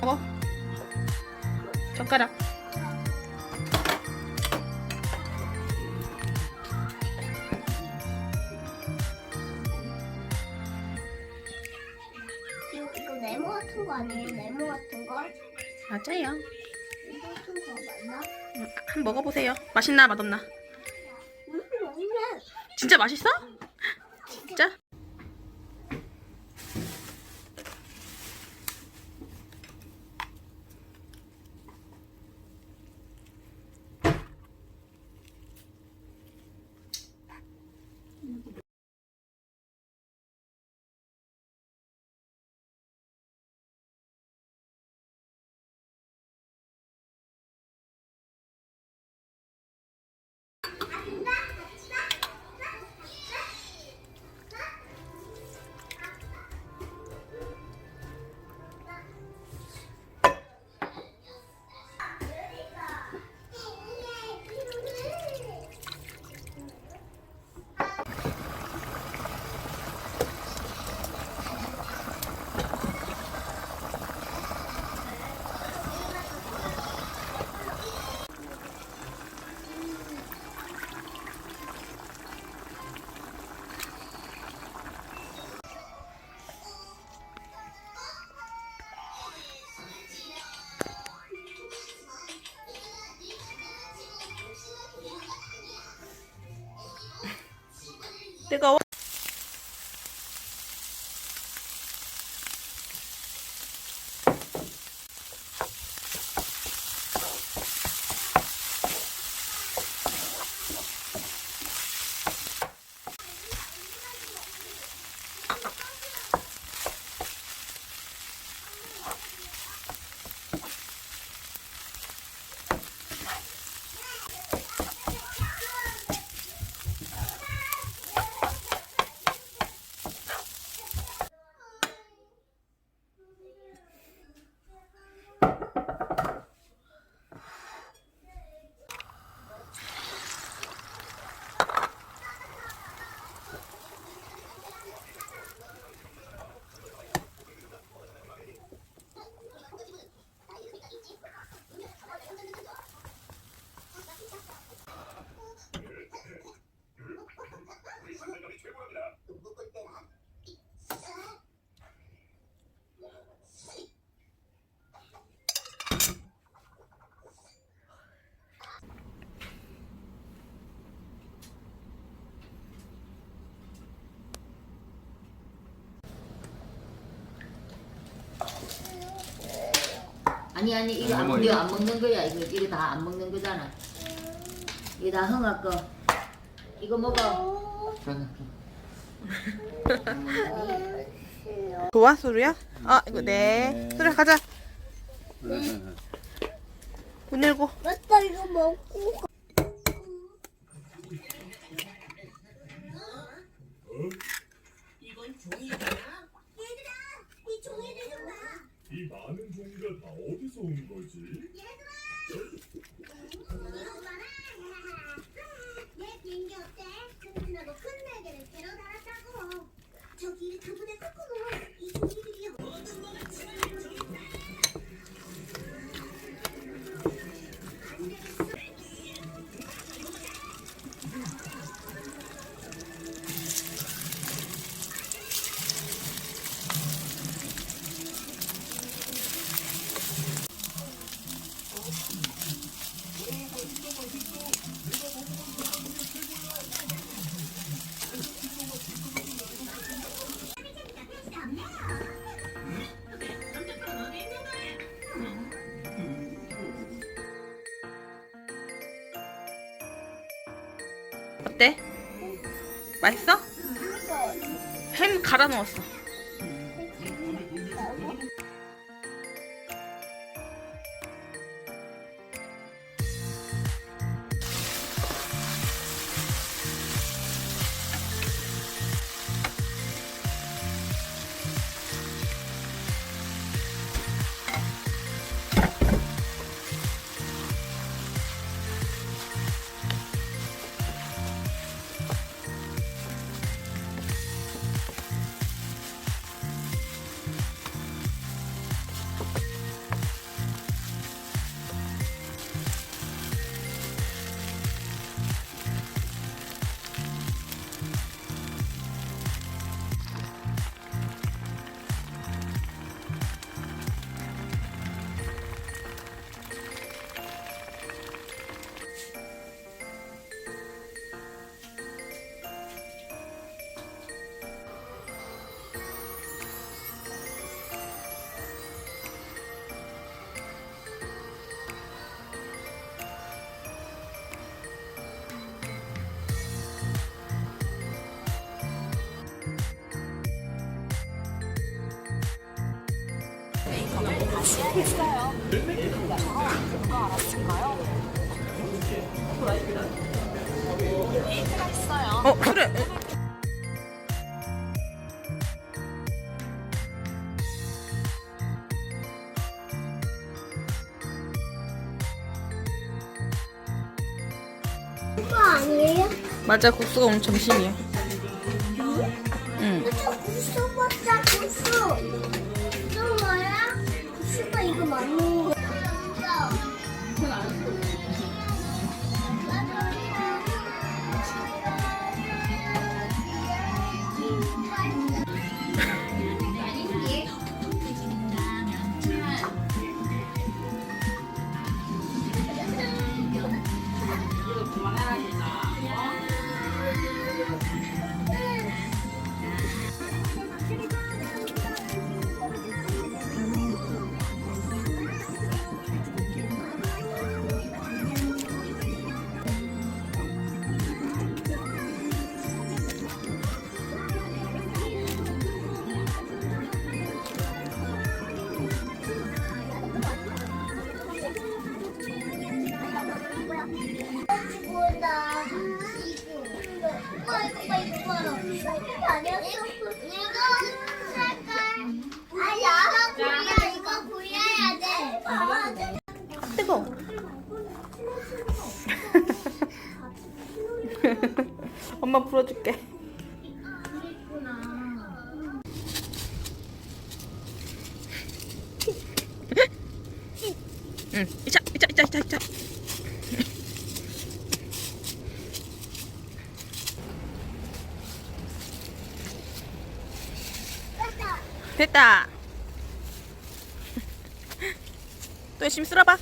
먹어. 젓가락. 이거 네모 같은 거 아니에요? 네모 같은 거? 맞아요. 이거 같은 거 맞나? 한번 먹어보세요. 맛있나 맛없나? 맛있네. 진짜 맛있어? 진짜? 뜨거워? 아니 이거 안, 이거 안 먹는 거야. 이거 다 안 먹는 거잖아. 이거 다 흥할 거. 이거 먹어. 좋아 수루야? 아 이거 네. 수루야 가자. 문 열고. 맞다, 이거 먹고. 이건 종이잖아. 얘들아, 이 종이를 좀 봐. 이 많은 종이가 다 어디서 온 거지? 이거 봐라. 얘 비행기 어때? 튼튼하고 큰 날개를 새로 달았다고. 저기 저번에 샀구나. 이 종이들이 모든 뭐가 지금 어때? 맛있어? 햄 갈아 넣었어. 메이크업을 다시 해야겠어요. 그거 알았을까요? 데이트가 있어요. 그래. 그거 아니에요? 맞아, 국수가 오늘 점심이야. 응. 저 국수 먹자 국수. 국수 뭐야? 국수가 이거 맞는 거. 뭐다? 이거 봐라. 이거 아니었어? 이거 색깔. 아니야. 이거 굴려야 돼. 봐봐. 뜨거워. 엄마 불어줄게. 응, 이자. 됐다. 또 열심히 쓸어봐.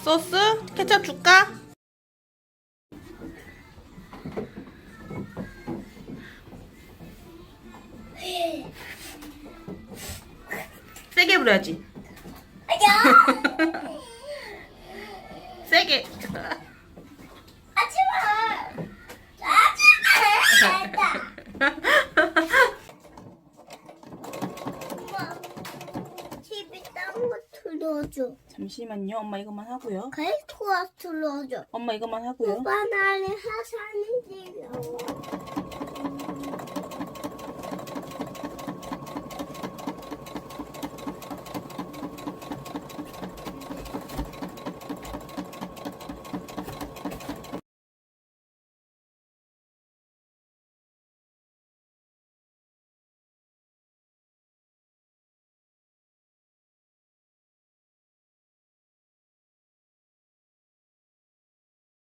소스? 케첩 줄까? 세게 불어야지. 세게. 하지마. 엄마, TV 딴거 틀어줘. 잠시만요. 엄마 이것만 하고요. 가이코가 틀어줘. 엄마 이것만 하고요. 오빠 나를 하사는 집이야.